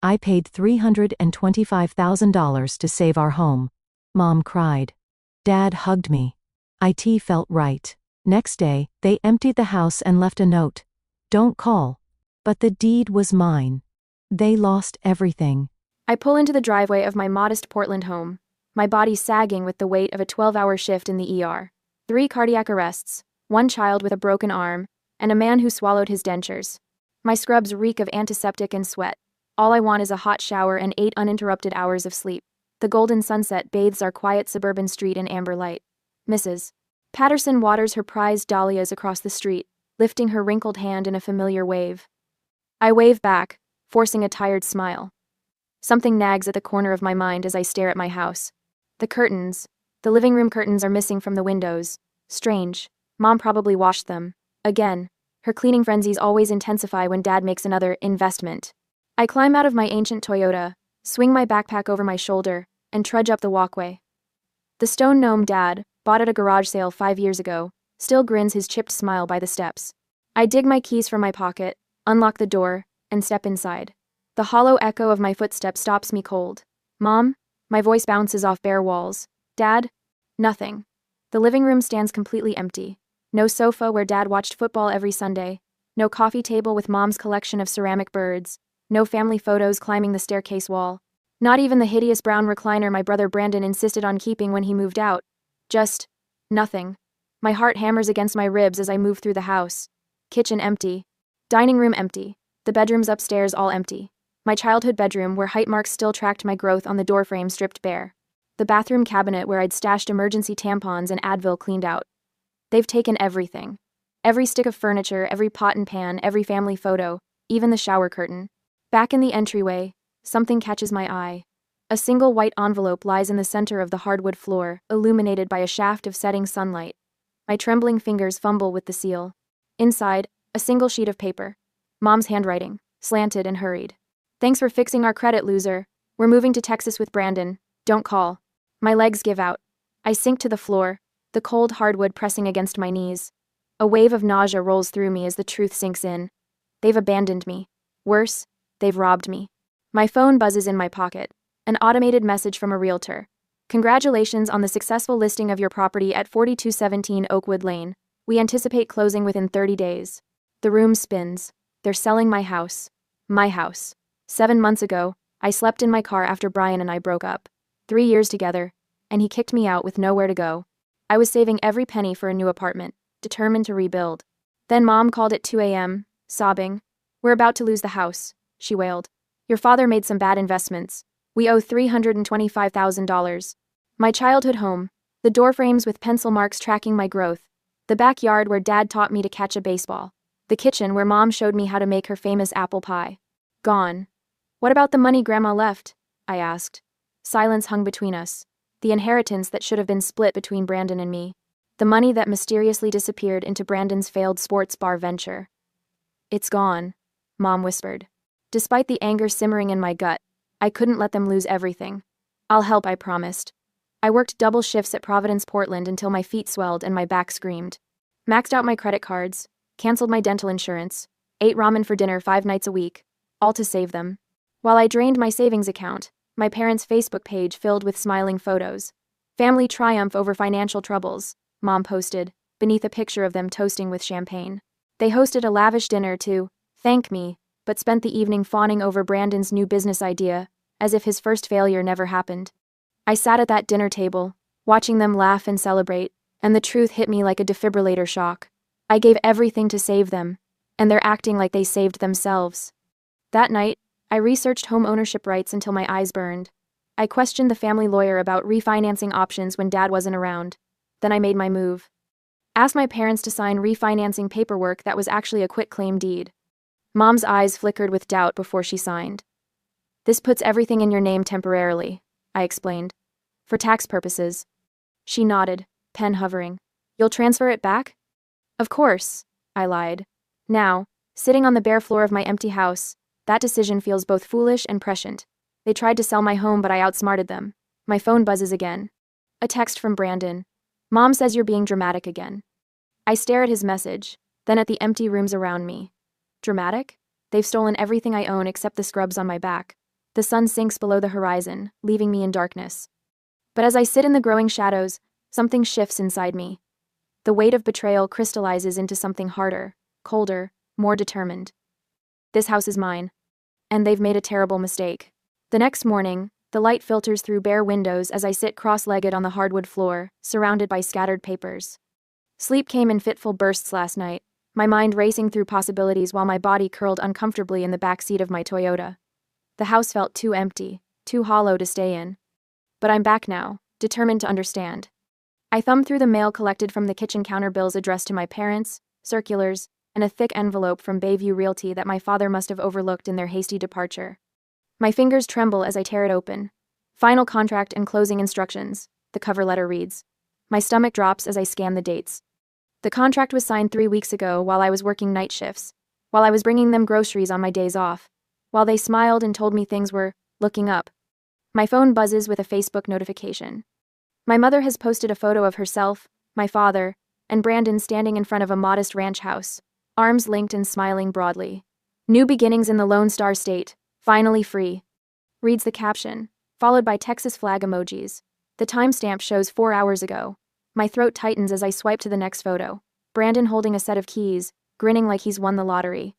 I paid $325,000 to save our home. Mom cried. Dad hugged me. It felt right. Next day, they emptied the house and left a note. Don't call. But the deed was mine. They lost everything. I pull into the driveway of my modest Portland home, my body sagging with the weight of a 12-hour shift in the ER. 3 cardiac arrests, 1 child with a broken arm, and a man who swallowed his dentures. My scrubs reek of antiseptic and sweat. All I want is a hot shower and 8 uninterrupted hours of sleep. The golden sunset bathes our quiet suburban street in amber light. Mrs. Patterson waters her prized dahlias across the street, lifting her wrinkled hand in a familiar wave. I wave back, forcing a tired smile. Something nags at the corner of my mind as I stare at my house. The curtains. The living room curtains are missing from the windows. Strange. Mom probably washed them. Again. Her cleaning frenzies always intensify when Dad makes another investment. I climb out of my ancient Toyota, swing my backpack over my shoulder, and trudge up the walkway. The stone gnome Dad, bought at a garage sale 5 years ago, still grins his chipped smile by the steps. I dig my keys from my pocket, unlock the door, and step inside. The hollow echo of my footsteps stops me cold. Mom? My voice bounces off bare walls. Dad? Nothing. The living room stands completely empty. No sofa where Dad watched football every Sunday. No coffee table with Mom's collection of ceramic birds. No family photos climbing the staircase wall. Not even the hideous brown recliner my brother Brandon insisted on keeping when he moved out. Just nothing. My heart hammers against my ribs as I move through the house. Kitchen empty. Dining room empty. The bedrooms upstairs all empty. My childhood bedroom, where height marks still tracked my growth on the doorframe, stripped bare. The bathroom cabinet where I'd stashed emergency tampons and Advil, cleaned out. They've taken everything. Every stick of furniture, every pot and pan, every family photo, even the shower curtain. Back in the entryway, something catches my eye. A single white envelope lies in the center of the hardwood floor, illuminated by a shaft of setting sunlight. My trembling fingers fumble with the seal. Inside, a single sheet of paper. Mom's handwriting, slanted and hurried. Thanks for fixing our credit, loser. We're moving to Texas with Brandon. Don't call. My legs give out. I sink to the floor, the cold hardwood pressing against my knees. A wave of nausea rolls through me as the truth sinks in. They've abandoned me. Worse, they've robbed me. My phone buzzes in my pocket. An automated message from a realtor. Congratulations on the successful listing of your property at 4217 Oakwood Lane. We anticipate closing within 30 days. The room spins. They're selling my house. My house. 7 months ago, I slept in my car after Brian and I broke up. 3 years together, and he kicked me out with nowhere to go. I was saving every penny for a new apartment, determined to rebuild. Then Mom called at 2 a.m., sobbing. We're about to lose the house, she wailed. Your father made some bad investments. We owe $325,000. My childhood home, the doorframes with pencil marks tracking my growth, the backyard where Dad taught me to catch a baseball, the kitchen where Mom showed me how to make her famous apple pie. Gone. What about the money Grandma left? I asked. Silence hung between us. The inheritance that should have been split between Brandon and me. The money that mysteriously disappeared into Brandon's failed sports bar venture. It's gone, Mom whispered. Despite the anger simmering in my gut, I couldn't let them lose everything. I'll help, I promised. I worked double shifts at Providence, Portland until my feet swelled and my back screamed. Maxed out my credit cards, canceled my dental insurance, ate ramen for dinner 5 nights a week, all to save them. While I drained my savings account, my parents' Facebook page filled with smiling photos. Family triumph over financial troubles, Mom posted, beneath a picture of them toasting with champagne. They hosted a lavish dinner to thank me, but spent the evening fawning over Brandon's new business idea, as if his first failure never happened. I sat at that dinner table, watching them laugh and celebrate, and the truth hit me like a defibrillator shock. I gave everything to save them, and they're acting like they saved themselves. That night, I researched home ownership rights until my eyes burned. I questioned the family lawyer about refinancing options when Dad wasn't around. Then I made my move. Asked my parents to sign refinancing paperwork that was actually a quitclaim deed. Mom's eyes flickered with doubt before she signed. This puts everything in your name temporarily, I explained. For tax purposes. She nodded, pen hovering. You'll transfer it back? Of course, I lied. Now, sitting on the bare floor of my empty house, that decision feels both foolish and prescient. They tried to sell my home, but I outsmarted them. My phone buzzes again. A text from Brandon. Mom says you're being dramatic again. I stare at his message, then at the empty rooms around me. Dramatic? They've stolen everything I own except the scrubs on my back. The sun sinks below the horizon, leaving me in darkness. But as I sit in the growing shadows, something shifts inside me. The weight of betrayal crystallizes into something harder, colder, more determined. This house is mine. And they've made a terrible mistake. The next morning, the light filters through bare windows as I sit cross-legged on the hardwood floor, surrounded by scattered papers. Sleep came in fitful bursts last night, my mind racing through possibilities while my body curled uncomfortably in the back seat of my Toyota. The house felt too empty, too hollow to stay in. But I'm back now, determined to understand. I thumbed through the mail collected from the kitchen counter, bills addressed to my parents, circulars, and a thick envelope from Bayview Realty that my father must have overlooked in their hasty departure. My fingers tremble as I tear it open. Final contract and closing instructions, the cover letter reads. My stomach drops as I scan the dates. The contract was signed 3 weeks ago while I was working night shifts, while I was bringing them groceries on my days off, while they smiled and told me things were looking up. My phone buzzes with a Facebook notification. My mother has posted a photo of herself, my father, and Brandon standing in front of a modest ranch house, arms linked and smiling broadly. New beginnings in the Lone Star State, finally free, reads the caption, followed by Texas flag emojis. The timestamp shows 4 hours ago. My throat tightens as I swipe to the next photo. Brandon holding a set of keys, grinning like he's won the lottery.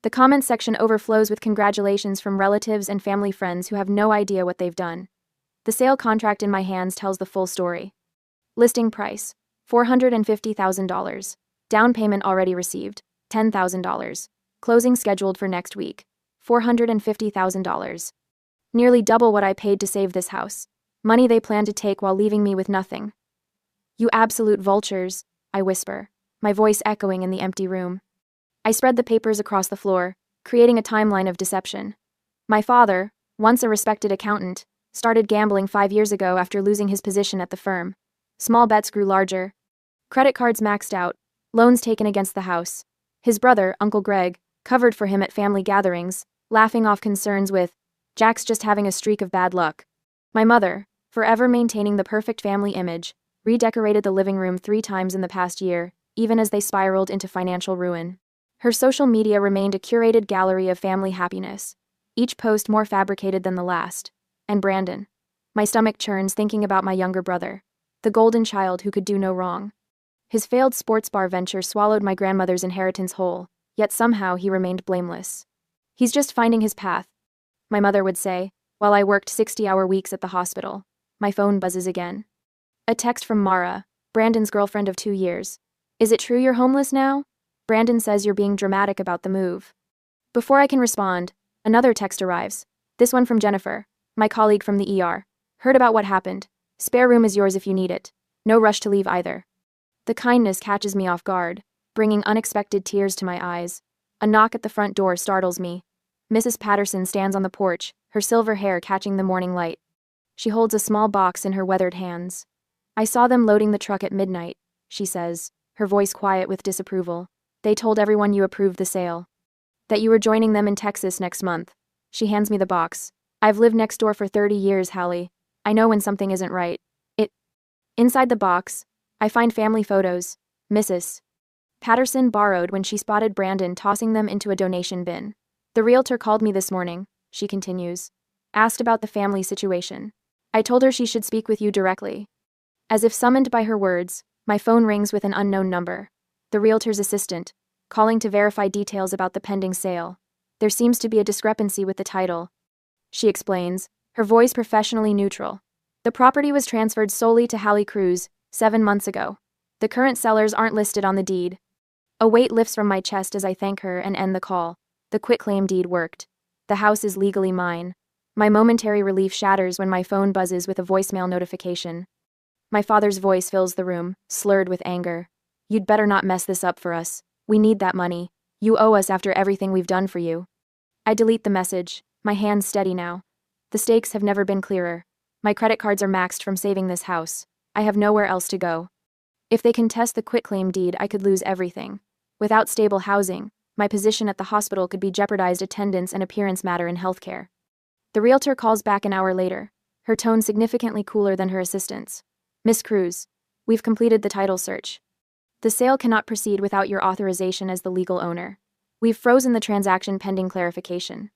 The comment section overflows with congratulations from relatives and family friends who have no idea what they've done. The sale contract in my hands tells the full story. Listing price, $450,000. Down payment already received, $10,000. Closing scheduled for next week, $450,000. Nearly double what I paid to save this house. Money they plan to take while leaving me with nothing. You absolute vultures, I whisper, my voice echoing in the empty room. I spread the papers across the floor, creating a timeline of deception. My father, once a respected accountant, started gambling 5 years ago after losing his position at the firm. Small bets grew larger. Credit cards maxed out, loans taken against the house. His brother, Uncle Greg, covered for him at family gatherings, laughing off concerns with, Jack's just having a streak of bad luck. My mother, forever maintaining the perfect family image, redecorated the living room 3 times in the past year, even as they spiraled into financial ruin. Her social media remained a curated gallery of family happiness, each post more fabricated than the last. And Brandon. My stomach churns thinking about my younger brother, the golden child who could do no wrong. His failed sports bar venture swallowed my grandmother's inheritance whole, yet somehow he remained blameless. He's just finding his path, my mother would say, while I worked 60-hour weeks at the hospital. My phone buzzes again. A text from Mara, Brandon's girlfriend of 2 years. Is it true you're homeless now? Brandon says you're being dramatic about the move. Before I can respond, another text arrives. This one from Jennifer, my colleague from the ER. Heard about what happened. Spare room is yours if you need it. No rush to leave either. The kindness catches me off guard, bringing unexpected tears to my eyes. A knock at the front door startles me. Mrs. Patterson stands on the porch, her silver hair catching the morning light. She holds a small box in her weathered hands. I saw them loading the truck at midnight, she says, her voice quiet with disapproval. They told everyone you approved the sale. That you were joining them in Texas next month. She hands me the box. I've lived next door for 30 years, Hallie. I know when something isn't right. Inside the box, I find family photos. Mrs. Patterson borrowed when she spotted Brandon tossing them into a donation bin. The realtor called me this morning, she continues. Asked about the family situation. I told her she should speak with you directly. As if summoned by her words, my phone rings with an unknown number. The realtor's assistant, calling to verify details about the pending sale. There seems to be a discrepancy with the title. She explains, her voice professionally neutral. The property was transferred solely to Hallie Cruz 7 months ago. The current sellers aren't listed on the deed. A weight lifts from my chest as I thank her and end the call. The quitclaim deed worked. The house is legally mine. My momentary relief shatters when my phone buzzes with a voicemail notification. My father's voice fills the room, slurred with anger. You'd better not mess this up for us. We need that money. You owe us after everything we've done for you. I delete the message, my hands steady now. The stakes have never been clearer. My credit cards are maxed from saving this house. I have nowhere else to go. If they contest the quitclaim deed, I could lose everything. Without stable housing, my position at the hospital could be jeopardized. Attendance and appearance matter in healthcare. The realtor calls back an hour later, her tone significantly cooler than her assistant's. Miss Cruz, we've completed the title search. The sale cannot proceed without your authorization as the legal owner. We've frozen the transaction pending clarification.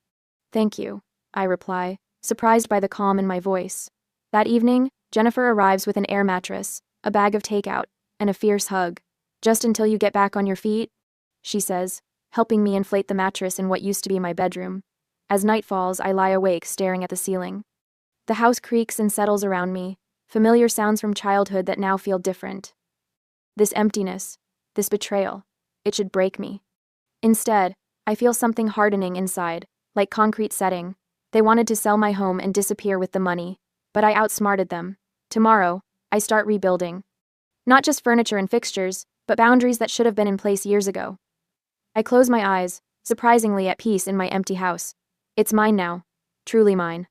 Thank you. I reply, surprised by the calm in my voice. That evening, Jennifer arrives with an air mattress, a bag of takeout, and a fierce hug. Just until you get back on your feet, she says, helping me inflate the mattress in what used to be my bedroom. As night falls, I lie awake staring at the ceiling. The house creaks and settles around me, familiar sounds from childhood that now feel different. This emptiness, this betrayal, it should break me. Instead, I feel something hardening inside, like concrete setting. They wanted to sell my home and disappear with the money, but I outsmarted them. Tomorrow, I start rebuilding. Not just furniture and fixtures, but boundaries that should have been in place years ago. I close my eyes, surprisingly at peace in my empty house. It's mine now. Truly mine.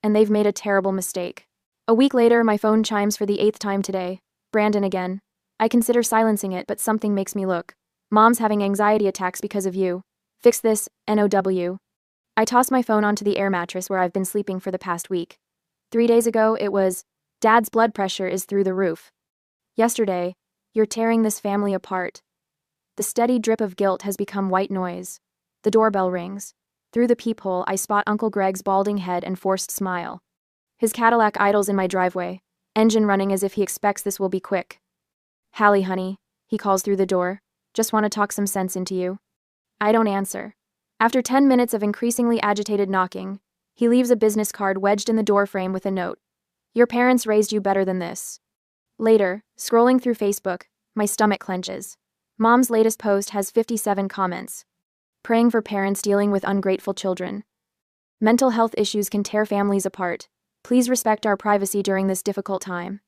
And they've made a terrible mistake. A week later, my phone chimes for the 8th time today. Brandon again. I consider silencing it, but something makes me look. Mom's having anxiety attacks because of you. Fix this, NOW. I toss my phone onto the air mattress where I've been sleeping for the past week. 3 days ago, it was, Dad's blood pressure is through the roof. Yesterday, you're tearing this family apart. The steady drip of guilt has become white noise. The doorbell rings. Through the peephole, I spot Uncle Greg's balding head and forced smile. His Cadillac idles in my driveway, engine running as if he expects this will be quick. Hallie, honey, he calls through the door. Just want to talk some sense into you. I don't answer. After 10 minutes of increasingly agitated knocking, he leaves a business card wedged in the doorframe with a note. Your parents raised you better than this. Later, scrolling through Facebook, my stomach clenches. Mom's latest post has 57 comments. Praying for parents dealing with ungrateful children. Mental health issues can tear families apart. Please respect our privacy during this difficult time.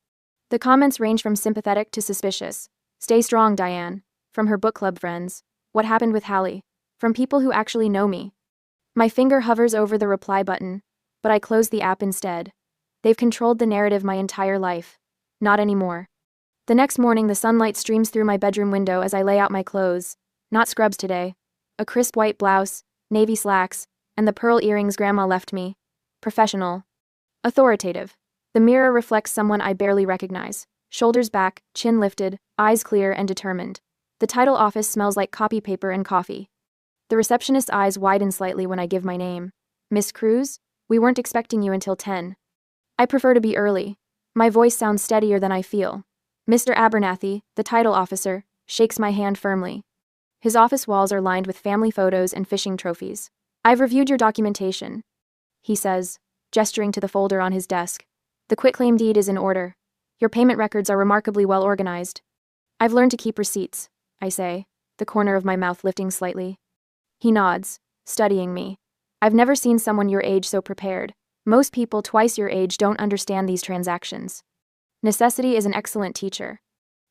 The comments range from sympathetic to suspicious. Stay strong, Diane. From her book club friends. What happened with Hallie? From people who actually know me. My finger hovers over the reply button, but I close the app instead. They've controlled the narrative my entire life. Not anymore. The next morning, the sunlight streams through my bedroom window as I lay out my clothes. Not scrubs today. A crisp white blouse, navy slacks, and the pearl earrings Grandma left me. Professional. Authoritative. The mirror reflects someone I barely recognize. Shoulders back, chin lifted, eyes clear and determined. The title office smells like copy paper and coffee. The receptionist's eyes widen slightly when I give my name. Miss Cruz, we weren't expecting you until 10. I prefer to be early. My voice sounds steadier than I feel. Mr. Abernathy, the title officer, shakes my hand firmly. His office walls are lined with family photos and fishing trophies. I've reviewed your documentation, he says, gesturing to the folder on his desk. The quitclaim deed is in order. Your payment records are remarkably well organized. I've learned to keep receipts, I say, the corner of my mouth lifting slightly. He nods, studying me. I've never seen someone your age so prepared. Most people twice your age don't understand these transactions. Necessity is an excellent teacher.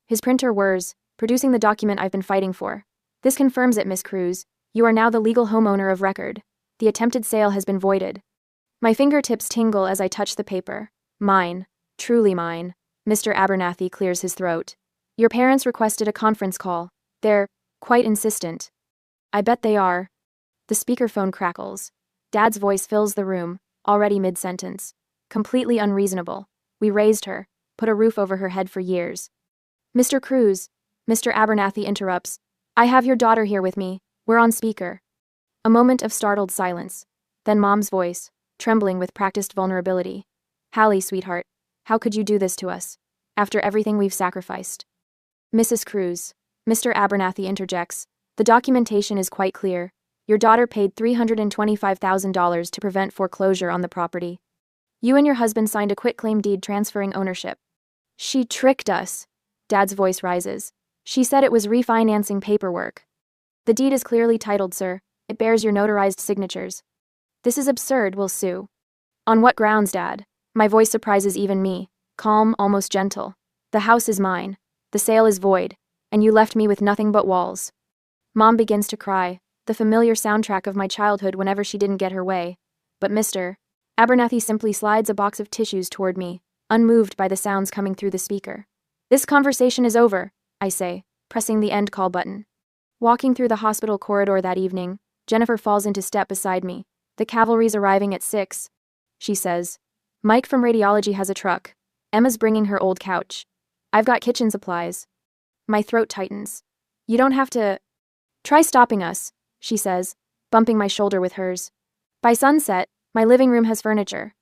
His printer whirs, producing the document I've been fighting for. This confirms it, Miss Cruz. You are now the legal homeowner of record. The attempted sale has been voided. My fingertips tingle as I touch the paper. Mine. Truly mine. Mr. Abernathy clears his throat. Your parents requested a conference call. They're quite insistent. I bet they are. The speakerphone crackles. Dad's voice fills the room, already mid-sentence. Completely unreasonable. We raised her, put a roof over her head for years. Mr. Cruz, Mr. Abernathy interrupts. I have your daughter here with me. We're on speaker. A moment of startled silence. Then Mom's voice, trembling with practiced vulnerability. Hallie, sweetheart, how could you do this to us? After everything we've sacrificed. Mrs. Cruz, Mr. Abernathy interjects. The documentation is quite clear. Your daughter paid $325,000 to prevent foreclosure on the property. You and your husband signed a quitclaim deed transferring ownership. She tricked us. Dad's voice rises. She said it was refinancing paperwork. The deed is clearly titled, sir. It bears your notarized signatures. This is absurd, we'll sue. On what grounds, Dad? My voice surprises even me. Calm, almost gentle. The house is mine. The sale is void. And you left me with nothing but walls. Mom begins to cry, the familiar soundtrack of my childhood whenever she didn't get her way. But Mr. Abernathy simply slides a box of tissues toward me, unmoved by the sounds coming through the speaker. This conversation is over, I say, pressing the end call button. Walking through the hospital corridor that evening, Jennifer falls into step beside me. The cavalry's arriving at 6, she says. Mike from radiology has a truck. Emma's bringing her old couch. I've got kitchen supplies. My throat tightens. You don't have to... Try stopping us, she says, bumping my shoulder with hers. By sunset, My living room has furniture.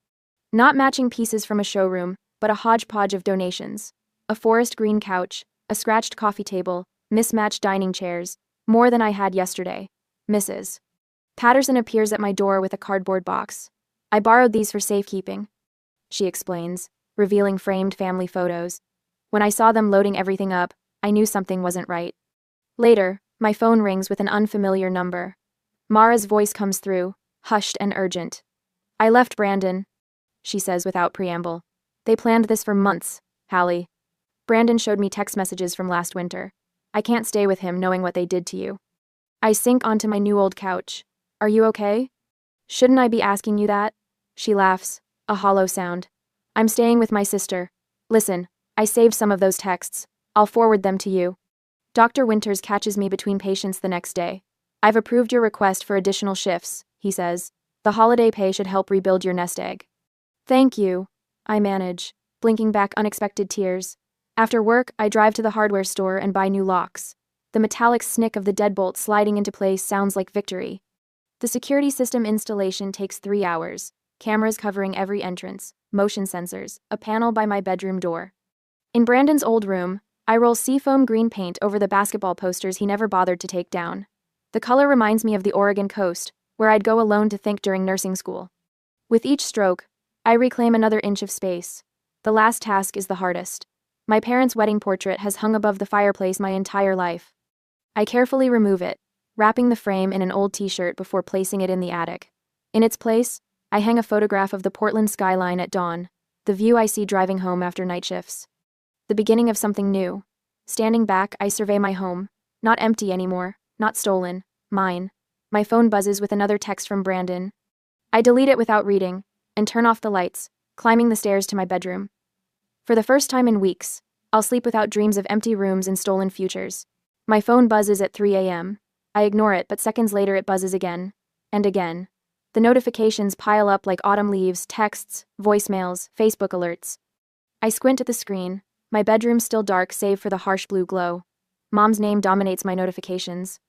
Not matching pieces from a showroom, but a hodgepodge of donations. A forest green couch, a scratched coffee table, mismatched dining chairs, more than I had yesterday. Mrs. Patterson appears at my door with a cardboard box. I borrowed these for safekeeping, she explains, revealing framed family photos. When I saw them loading everything up, I knew something wasn't right. Later, my phone rings with an unfamiliar number. Mara's voice comes through, hushed and urgent. I left Brandon, she says without preamble. They planned this for months, Hallie. Brandon showed me text messages from last winter. I can't stay with him knowing what they did to you. I sink onto my new old couch. Are you okay? Shouldn't I be asking you that? She laughs, a hollow sound. I'm staying with my sister. Listen, I saved some of those texts. I'll forward them to you. Dr. Winters catches me between patients the next day. I've approved your request for additional shifts, he says. The holiday pay should help rebuild your nest egg. Thank you, I manage, blinking back unexpected tears. After work, I drive to the hardware store and buy new locks. The metallic snick of the deadbolt sliding into place sounds like victory. The security system installation takes 3 hours. Cameras covering every entrance, motion sensors, a panel by my bedroom door. In Brandon's old room, I roll seafoam green paint over the basketball posters he never bothered to take down. The color reminds me of the Oregon coast, where I'd go alone to think during nursing school. With each stroke, I reclaim another inch of space. The last task is the hardest. My parents' wedding portrait has hung above the fireplace my entire life. I carefully remove it, wrapping the frame in an old t-shirt before placing it in the attic. In its place, I hang a photograph of the Portland skyline at dawn, the view I see driving home after night shifts. The beginning of something new. Standing back, I survey my home. Not empty anymore, not stolen, mine. My phone buzzes with another text from Brandon. I delete it without reading, and turn off the lights, climbing the stairs to my bedroom. For the first time in weeks, I'll sleep without dreams of empty rooms and stolen futures. My phone buzzes at 3 a.m. I ignore it, but seconds later it buzzes again. And again. The notifications pile up like autumn leaves, texts, voicemails, Facebook alerts. I squint at the screen, my bedroom still dark save for the harsh blue glow. Mom's name dominates my notifications.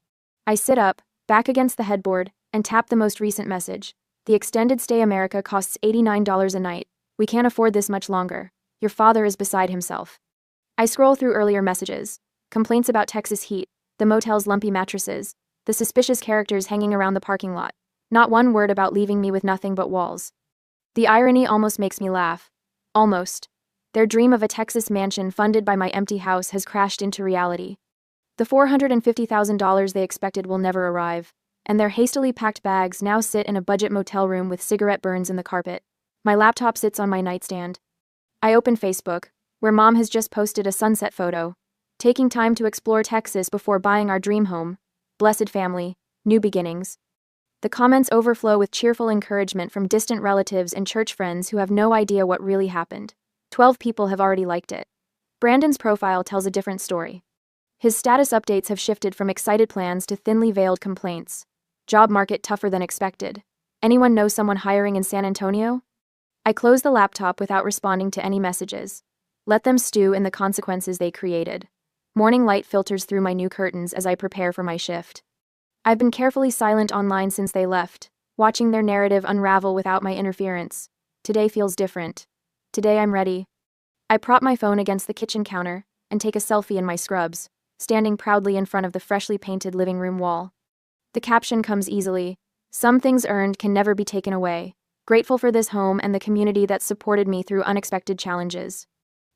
I sit up, back against the headboard, and tap the most recent message. The extended stay America costs $89 a night. We can't afford this much longer. Your father is beside himself. I scroll through earlier messages. Complaints about Texas heat, the motel's lumpy mattresses, the suspicious characters hanging around the parking lot. Not one word about leaving me with nothing but walls. The irony almost makes me laugh. Almost. Their dream of a Texas mansion funded by my empty house has crashed into reality. The $450,000 they expected will never arrive, and their hastily packed bags now sit in a budget motel room with cigarette burns in the carpet. My laptop sits on my nightstand. I open Facebook, where Mom has just posted a sunset photo, taking time to explore Texas before buying our dream home. Blessed family, new beginnings. The comments overflow with cheerful encouragement from distant relatives and church friends who have no idea what really happened. 12 people have already liked it. Brandon's profile tells a different story. His status updates have shifted from excited plans to thinly veiled complaints. Job market tougher than expected. Anyone know someone hiring in San Antonio? I close the laptop without responding to any messages. Let them stew in the consequences they created. Morning light filters through my new curtains as I prepare for my shift. I've been carefully silent online since they left, watching their narrative unravel without my interference. Today feels different. Today I'm ready. I prop my phone against the kitchen counter and take a selfie in my scrubs, standing proudly in front of the freshly painted living room wall. The caption comes easily. Some things earned can never be taken away. Grateful for this home and the community that supported me through unexpected challenges.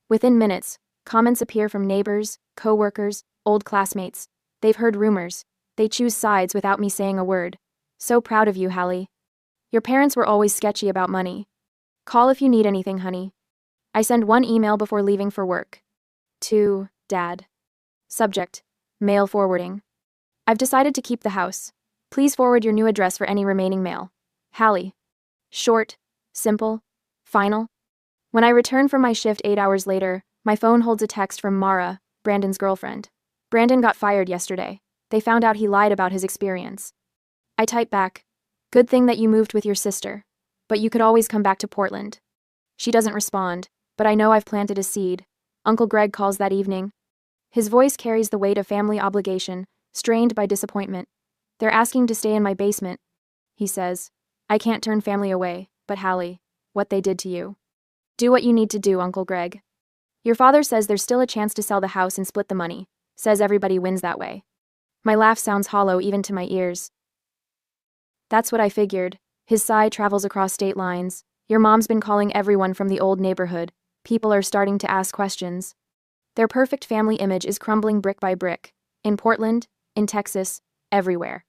Within minutes, comments appear from neighbors, co-workers, old classmates. They've heard rumors. They choose sides without me saying a word. So proud of you, Hallie. Your parents were always sketchy about money. Call if you need anything, honey. I send one email before leaving for work. To Dad. Subject: mail forwarding. I've decided to keep the house. Please forward your new address for any remaining mail. Hallie. Short, simple, final. When I return from my shift 8 hours later, my phone holds a text from Mara, Brandon's girlfriend. Brandon got fired yesterday. They found out he lied about his experience. I type back, good thing that you moved with your sister, but you could always come back to Portland. She doesn't respond, but I know I've planted a seed. Uncle Greg calls that evening. His voice carries the weight of family obligation, strained by disappointment. They're asking to stay in my basement, he says. I can't turn family away, but Hallie, what they did to you. Do what you need to do, Uncle Greg. Your father says there's still a chance to sell the house and split the money, says everybody wins that way. My laugh sounds hollow even to my ears. That's what I figured. His sigh travels across state lines. Your mom's been calling everyone from the old neighborhood. People are starting to ask questions. Their perfect family image is crumbling brick by brick. In Portland, in Texas, everywhere.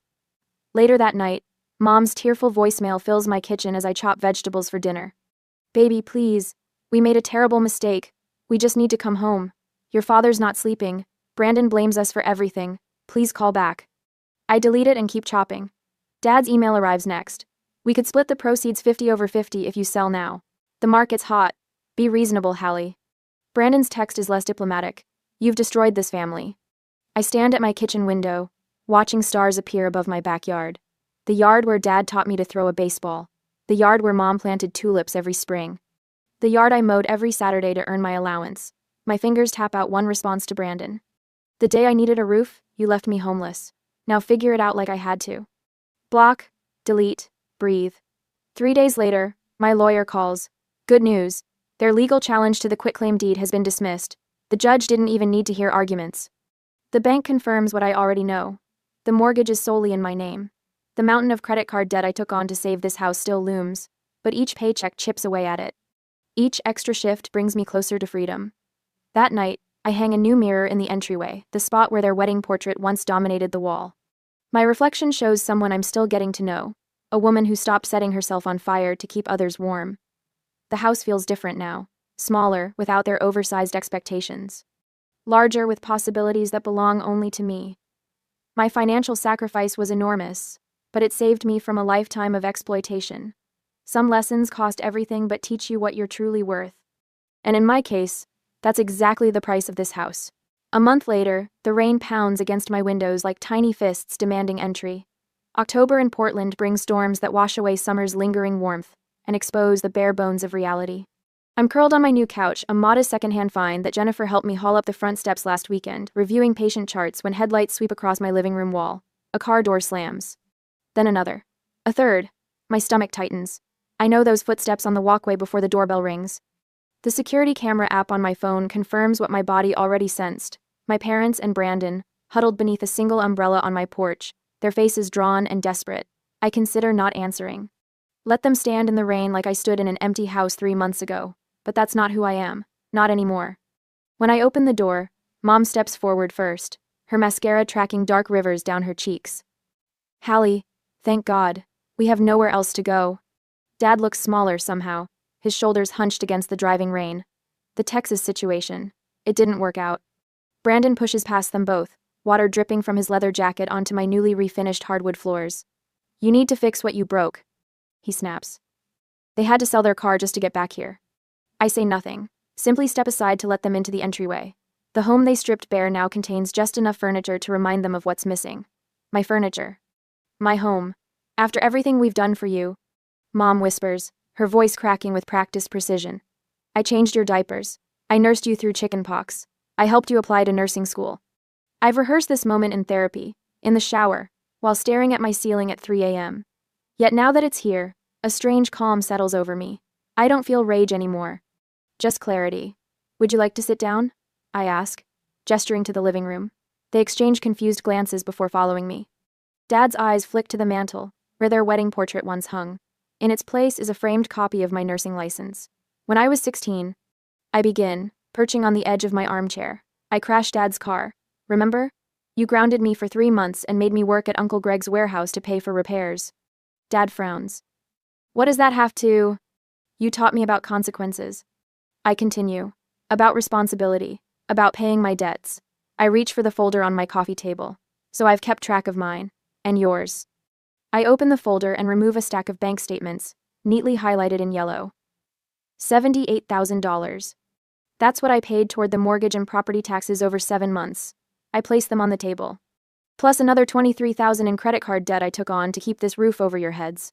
Later that night, Mom's tearful voicemail fills my kitchen as I chop vegetables for dinner. Baby, please. We made a terrible mistake. We just need to come home. Your father's not sleeping. Brandon blames us for everything. Please call back. I delete it and keep chopping. Dad's email arrives next. We could split the proceeds 50/50 if you sell now. The market's hot. Be reasonable, Hallie. Brandon's text is less diplomatic. You've destroyed this family. I stand at my kitchen window, watching stars appear above my backyard. The yard where Dad taught me to throw a baseball. The yard where Mom planted tulips every spring. The yard I mowed every Saturday to earn my allowance. My fingers tap out one response to Brandon. The day I needed a roof, you left me homeless. Now figure it out like I had to. Block, delete, breathe. 3 days later, my lawyer calls. Good news. Their legal challenge to the quitclaim deed has been dismissed. The judge didn't even need to hear arguments. The bank confirms what I already know. The mortgage is solely in my name. The mountain of credit card debt I took on to save this house still looms, but each paycheck chips away at it. Each extra shift brings me closer to freedom. That night, I hang a new mirror in the entryway, the spot where their wedding portrait once dominated the wall. My reflection shows someone I'm still getting to know, a woman who stopped setting herself on fire to keep others warm. The house feels different now, smaller, without their oversized expectations. Larger, with possibilities that belong only to me. My financial sacrifice was enormous, but it saved me from a lifetime of exploitation. Some lessons cost everything but teach you what you're truly worth. And in my case, that's exactly the price of this house. A month later, the rain pounds against my windows like tiny fists demanding entry. October in Portland brings storms that wash away summer's lingering warmth and expose the bare bones of reality. I'm curled on my new couch, a modest secondhand find that Jennifer helped me haul up the front steps last weekend, reviewing patient charts when headlights sweep across my living room wall. A car door slams. Then another. A third. My stomach tightens. I know those footsteps on the walkway before the doorbell rings. The security camera app on my phone confirms what my body already sensed. My parents and Brandon, huddled beneath a single umbrella on my porch, their faces drawn and desperate. I consider not answering. Let them stand in the rain like I stood in an empty house 3 months ago. But that's not who I am. Not anymore. When I open the door, Mom steps forward first, her mascara tracking dark rivers down her cheeks. Hallie, thank God. We have nowhere else to go. Dad looks smaller somehow, his shoulders hunched against the driving rain. The Texas situation. It didn't work out. Brandon pushes past them both, water dripping from his leather jacket onto my newly refinished hardwood floors. You need to fix what you broke, he snaps. They had to sell their car just to get back here. I say nothing, simply step aside to let them into the entryway. The home they stripped bare now contains just enough furniture to remind them of what's missing. My furniture. My home. After everything we've done for you, Mom whispers, her voice cracking with practiced precision. I changed your diapers. I nursed you through chickenpox. I helped you apply to nursing school. I've rehearsed this moment in therapy, in the shower, while staring at my ceiling at 3 a.m. Yet now that it's here, a strange calm settles over me. I don't feel rage anymore. Just clarity. Would you like to sit down? I ask, gesturing to the living room. They exchange confused glances before following me. Dad's eyes flick to the mantel, where their wedding portrait once hung. In its place is a framed copy of my nursing license. When I was 16, I begin, perching on the edge of my armchair. I crashed Dad's car. Remember? You grounded me for 3 months and made me work at Uncle Greg's warehouse to pay for repairs. Dad frowns. What does that have to? You taught me about consequences. I continue. About responsibility. About paying my debts. I reach for the folder on my coffee table. So I've kept track of mine. And yours. I open the folder and remove a stack of bank statements, neatly highlighted in yellow. $78,000. That's what I paid toward the mortgage and property taxes over 7 months. I place them on the table. Plus another $23,000 in credit card debt I took on to keep this roof over your heads.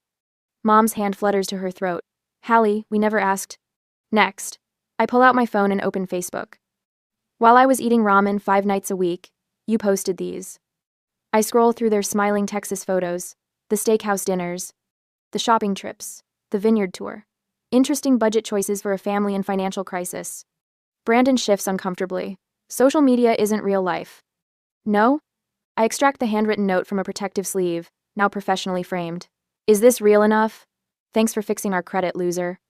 Mom's hand flutters to her throat. Hallie, we never asked. Next. I pull out my phone and open Facebook. While I was eating ramen 5 nights a week, you posted these. I scroll through their smiling Texas photos, the steakhouse dinners, the shopping trips, the vineyard tour. Interesting budget choices for a family in financial crisis. Brandon shifts uncomfortably. Social media isn't real life. No? I extract the handwritten note from a protective sleeve, now professionally framed. Is this real enough? Thanks for fixing our credit, loser.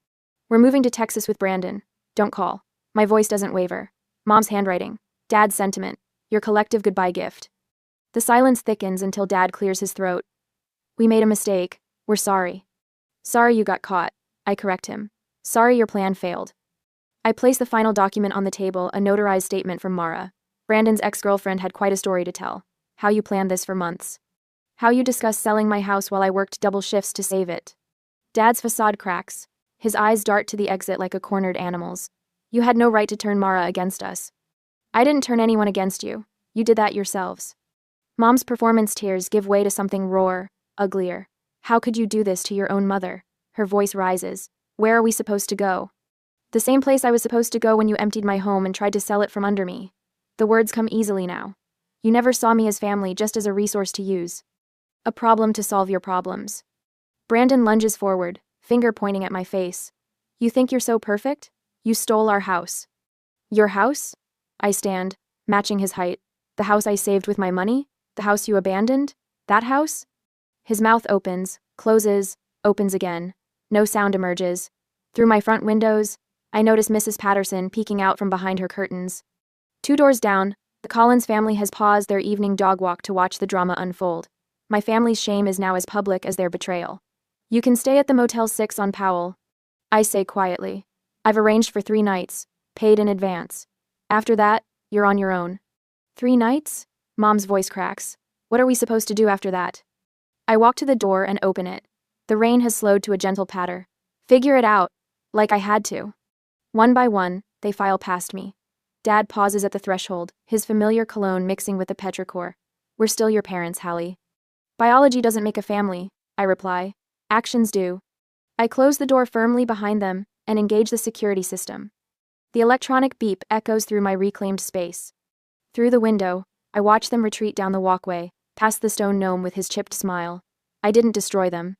We're moving to Texas with Brandon. Don't call. My voice doesn't waver. Mom's handwriting. Dad's sentiment. Your collective goodbye gift. The silence thickens until Dad clears his throat. We made a mistake. We're sorry. Sorry you got caught. I correct him. Sorry your plan failed. I place the final document on the table, a notarized statement from Mara. Brandon's ex-girlfriend had quite a story to tell. How you planned this for months. How you discussed selling my house while I worked double shifts to save it. Dad's facade cracks. His eyes dart to the exit like a cornered animal's. You had no right to turn Mara against us. I didn't turn anyone against you. You did that yourselves. Mom's performance tears give way to something rawer, uglier. How could you do this to your own mother? Her voice rises. Where are we supposed to go? The same place I was supposed to go when you emptied my home and tried to sell it from under me. The words come easily now. You never saw me as family, just as a resource to use. A problem to solve your problems. Brandon lunges forward, finger pointing at my face. You think you're so perfect? You stole our house. Your house? I stand, matching his height. The house I saved with my money? The house you abandoned? That house? His mouth opens, closes, opens again. No sound emerges. Through my front windows, I notice Mrs. Patterson peeking out from behind her curtains. 2 doors down, the Collins family has paused their evening dog walk to watch the drama unfold. My family's shame is now as public as their betrayal. You can stay at the Motel 6 on Powell. I say quietly. I've arranged for 3 nights, paid in advance. After that, you're on your own. 3 nights? Mom's voice cracks. What are we supposed to do after that? I walk to the door and open it. The rain has slowed to a gentle patter. Figure it out. Like I had to. One by one, they file past me. Dad pauses at the threshold, his familiar cologne mixing with the petrichor. We're still your parents, Hallie. Biology doesn't make a family, I reply. Actions do. I close the door firmly behind them and engage the security system. The electronic beep echoes through my reclaimed space. Through the window, I watch them retreat down the walkway, past the stone gnome with his chipped smile. I didn't destroy them.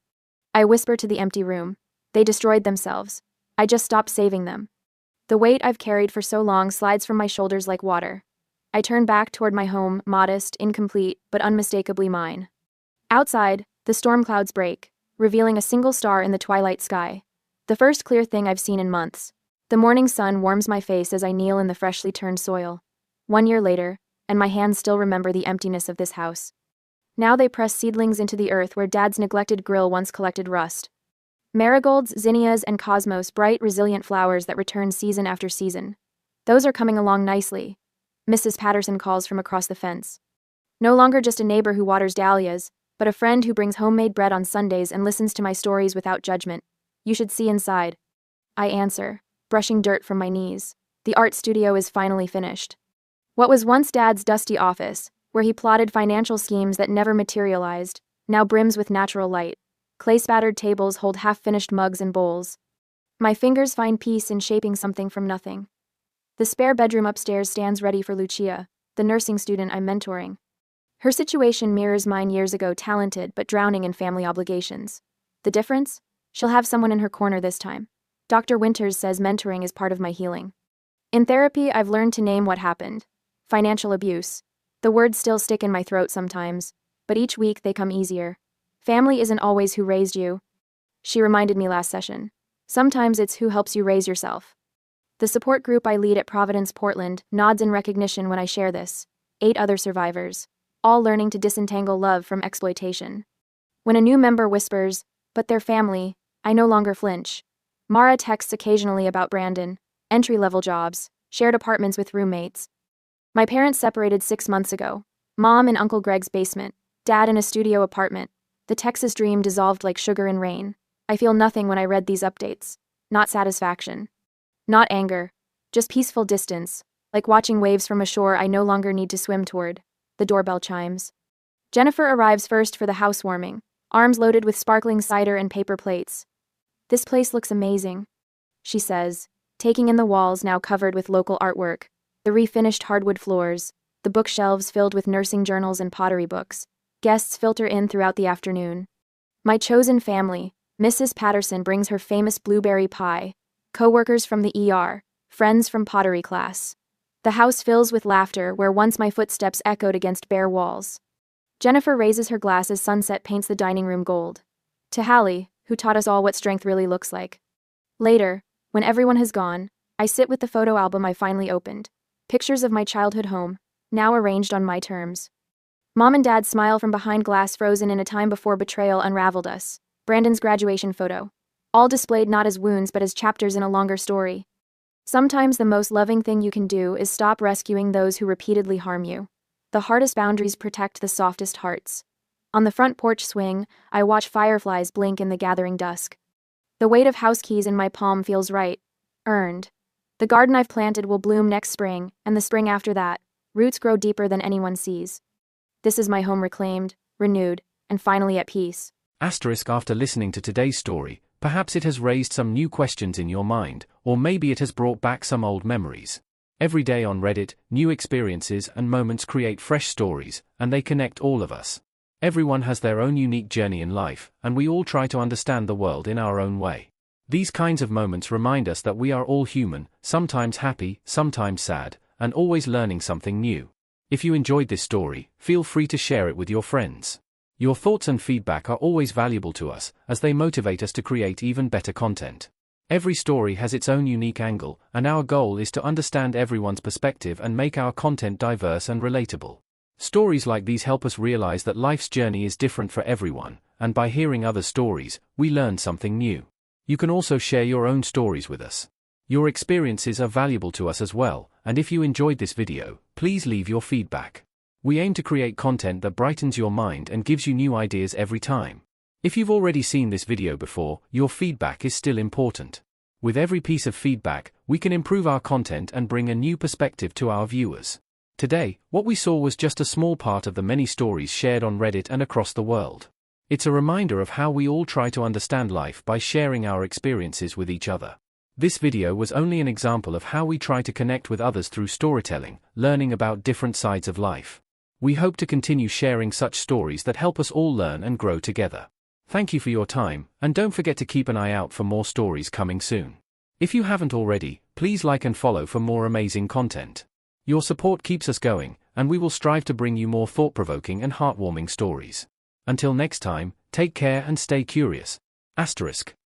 I whisper to the empty room. They destroyed themselves. I just stopped saving them. The weight I've carried for so long slides from my shoulders like water. I turn back toward my home, modest, incomplete, but unmistakably mine. Outside, the storm clouds break, revealing a single star in the twilight sky. The first clear thing I've seen in months. The morning sun warms my face as I kneel in the freshly turned soil. 1 year later, and my hands still remember the emptiness of this house. Now they press seedlings into the earth where Dad's neglected grill once collected rust. Marigolds, zinnias, and cosmos, bright, resilient flowers that return season after season. Those are coming along nicely. Mrs. Patterson calls from across the fence. No longer just a neighbor who waters dahlias, but a friend who brings homemade bread on Sundays and listens to my stories without judgment. You should see inside. I answer, brushing dirt from my knees. The art studio is finally finished. What was once Dad's dusty office, where he plotted financial schemes that never materialized, now brims with natural light. Clay-spattered tables hold half-finished mugs and bowls. My fingers find peace in shaping something from nothing. The spare bedroom upstairs stands ready for Lucia, the nursing student I'm mentoring. Her situation mirrors mine years ago, talented but drowning in family obligations. The difference? She'll have someone in her corner this time. Dr. Winters says mentoring is part of my healing. In therapy, I've learned to name what happened. Financial abuse. The words still stick in my throat sometimes, but each week they come easier. Family isn't always who raised you. She reminded me last session. Sometimes it's who helps you raise yourself. The support group I lead at Providence, Portland, nods in recognition when I share this. 8 other survivors, all learning to disentangle love from exploitation. When a new member whispers, "But they're family," I no longer flinch. Mara texts occasionally about Brandon, entry-level jobs, shared apartments with roommates. My parents separated 6 months ago. Mom in Uncle Greg's basement, Dad in a studio apartment. The Texas dream dissolved like sugar in rain. I feel nothing when I read these updates. Not satisfaction. Not anger. Just peaceful distance, like watching waves from a shore I no longer need to swim toward. The doorbell chimes. Jennifer arrives first for the housewarming, arms loaded with sparkling cider and paper plates. "This place looks amazing," she says, taking in the walls now covered with local artwork, the refinished hardwood floors, the bookshelves filled with nursing journals and pottery books. Guests filter in throughout the afternoon. My chosen family, Mrs. Patterson brings her famous blueberry pie. Coworkers from the ER. Friends from pottery class. The house fills with laughter where once my footsteps echoed against bare walls. Jennifer raises her glass as sunset paints the dining room gold. To Hallie, who taught us all what strength really looks like. Later, when everyone has gone, I sit with the photo album I finally opened. Pictures of my childhood home, now arranged on my terms. Mom and Dad smile from behind glass frozen in a time before betrayal unraveled us. Brandon's graduation photo. All displayed not as wounds but as chapters in a longer story. Sometimes the most loving thing you can do is stop rescuing those who repeatedly harm you. The hardest boundaries protect the softest hearts. On the front porch swing, I watch fireflies blink in the gathering dusk. The weight of house keys in my palm feels right. Earned. The garden I've planted will bloom next spring, and the spring after that. Roots grow deeper than anyone sees. This is my home reclaimed, renewed, and finally at peace. After listening to today's story, perhaps it has raised some new questions in your mind, or maybe it has brought back some old memories. Every day on Reddit, new experiences and moments create fresh stories, and they connect all of us. Everyone has their own unique journey in life, and we all try to understand the world in our own way. These kinds of moments remind us that we are all human, sometimes happy, sometimes sad, and always learning something new. If you enjoyed this story, feel free to share it with your friends. Your thoughts and feedback are always valuable to us, as they motivate us to create even better content. Every story has its own unique angle, and our goal is to understand everyone's perspective and make our content diverse and relatable. Stories like these help us realize that life's journey is different for everyone, and by hearing other stories, we learn something new. You can also share your own stories with us. Your experiences are valuable to us as well, and if you enjoyed this video, please leave your feedback. We aim to create content that brightens your mind and gives you new ideas every time. If you've already seen this video before, your feedback is still important. With every piece of feedback, we can improve our content and bring a new perspective to our viewers. Today, what we saw was just a small part of the many stories shared on Reddit and across the world. It's a reminder of how we all try to understand life by sharing our experiences with each other. This video was only an example of how we try to connect with others through storytelling, learning about different sides of life. We hope to continue sharing such stories that help us all learn and grow together. Thank you for your time, and don't forget to keep an eye out for more stories coming soon. If you haven't already, please like and follow for more amazing content. Your support keeps us going, and we will strive to bring you more thought-provoking and heartwarming stories. Until next time, take care and stay curious. *.